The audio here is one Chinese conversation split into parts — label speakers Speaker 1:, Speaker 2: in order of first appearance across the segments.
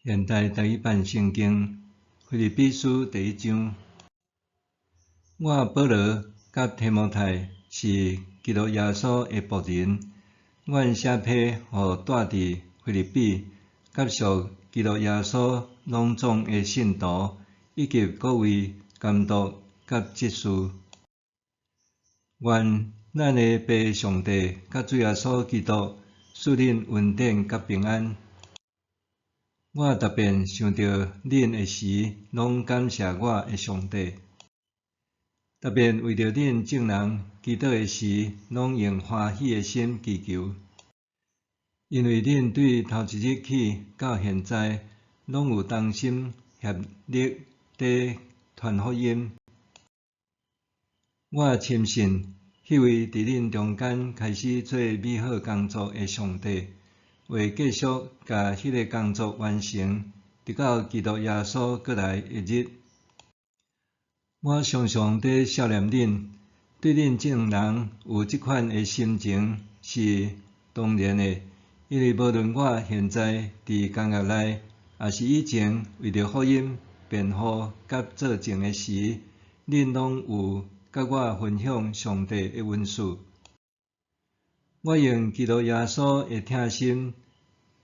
Speaker 1: 现代第一版圣经，腓立比书第1章。我保罗甲提摩太是基督耶稣的仆人，阮写批互住伫腓立比，甲属基督耶稣拢总的信徒，以及各位监督甲执事。愿咱的父上帝甲主耶稣基督赐恁恩典甲平安。我特别想到恁的时，拢感谢我的上帝；特别为着恁众人祈祷的时，拢用欢喜的心祈求，因为恁对头一日起到现在，拢有同心协力地传福音。我深信，迄位伫恁中间开始做美好工作的上帝，会继续甲迄个工作完成，直到基督耶稣过来一日。我常常在想念恁，对恁众人有即款的心情是当然的，因为无论我现在伫监狱内，也是以前为着福音辩护甲做证的时，恁拢有甲我分享上帝的恩赐。我用基督耶稣的疼心，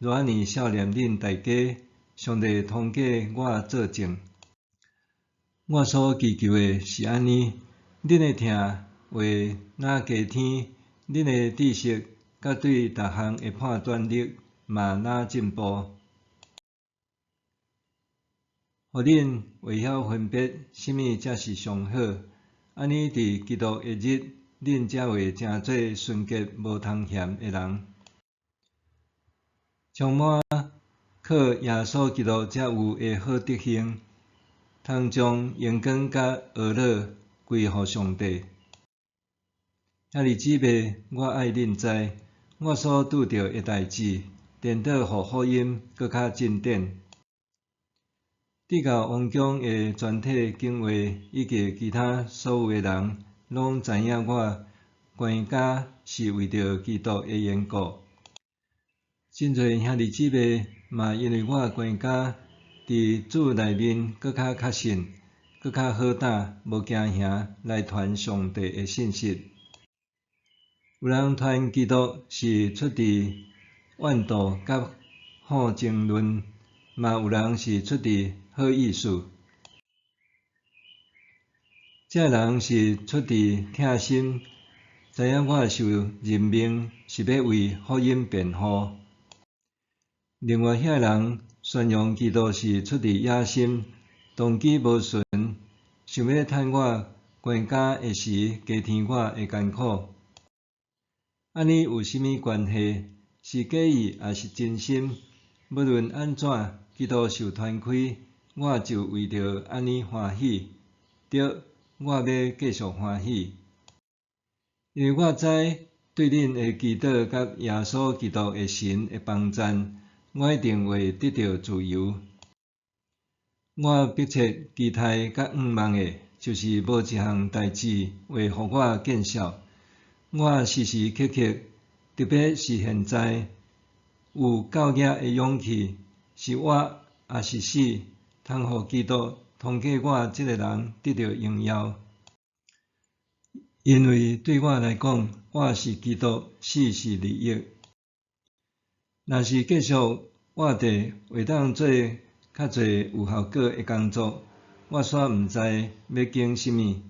Speaker 1: 偌尼想念恁大家，上帝通过我作证。我所祈求的是安尼：恁的听话若加添，恁的知识甲对逐项的判断力嘛若进步，互恁会晓分别什么才是上好。安尼伫基督的日，恁才会成做纯洁无通嫌的人，充满靠耶稣基督才有的好德行，通将荣光甲学乐归乎上帝。兄弟姊妹，我爱恁知，我所拄着的代志，颠倒互福音搁较进展。伫到王宫的全体敬畏以及其他所有的人，拢知影我关家是为着基督的缘故。真侪兄弟姊妹嘛，因为我关家伫主内面搁较确信，搁较好胆，无惊吓来传上帝的信息。有人传基督是出自怨妒甲好争论，嘛有人是出自好意思。这人是出自疼心，知影我受任命是要为福音辩护。另外遐人宣扬基督是出自野心，动机无纯，想要趁我关家的时加添我的艰苦。安尼有甚物关系？是假意也是真心？无论安怎，基督受传开，我就为着安尼欢喜。对，我要继续欢喜，因为我知对恁的祈祷甲耶稣基督的神的帮赞，我一定会得到自由。我迫切期待甲仰望的，就是无一项代志会互我见效。我时时刻刻，特别是现在，有够额的勇气，是活也是死，通互基督通过我这个人得到荣耀。因为对我来讲，活是基督，死是利益。若是继续活地，会当做较侪有效果的工作，我煞毋知要经什么。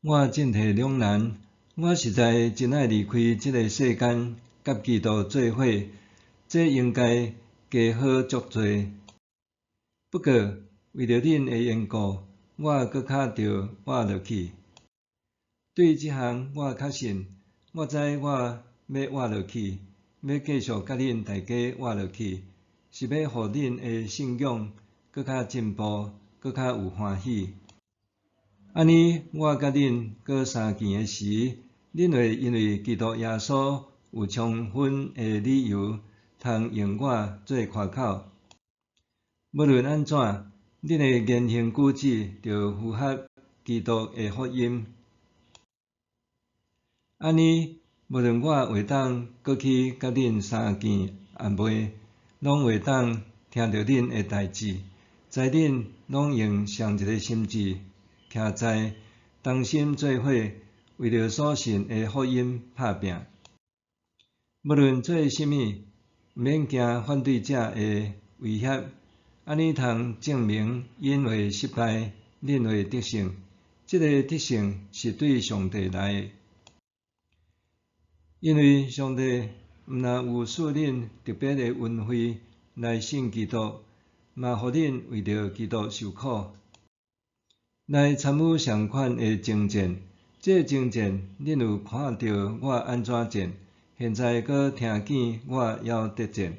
Speaker 1: 我进退两难。我实在真爱离开这个世间，甲基督做伙，这应该加好足多。不过，为着恁的缘故，我搁较着活落去。对这项我确信，我知我要活落去，要继续甲恁大家活落去，是要互恁的信仰搁较进步，搁较有欢喜。安尼，我甲恁搁相见的时，恁会因为基督耶稣有充分的理由，通用我做夸口。无论安怎，恁的言行举止就符合基督的福音。安尼，无论我会当过去甲恁相见，也袂，拢会当听到恁的代志，在恁拢用上一个心志，徛在同心做伙，为着所信的福音拍拼。无论做甚物，毋免惊反对者的威胁，安尼通证明因会失败，恁会得胜。这个得胜是对上帝来的，因为上帝毋但有赐恁特别的恩惠来信基督，嘛互恁为着基督受苦，来参与上款的征战。这征战恁有看到我安怎战，现在搁听见我要得战。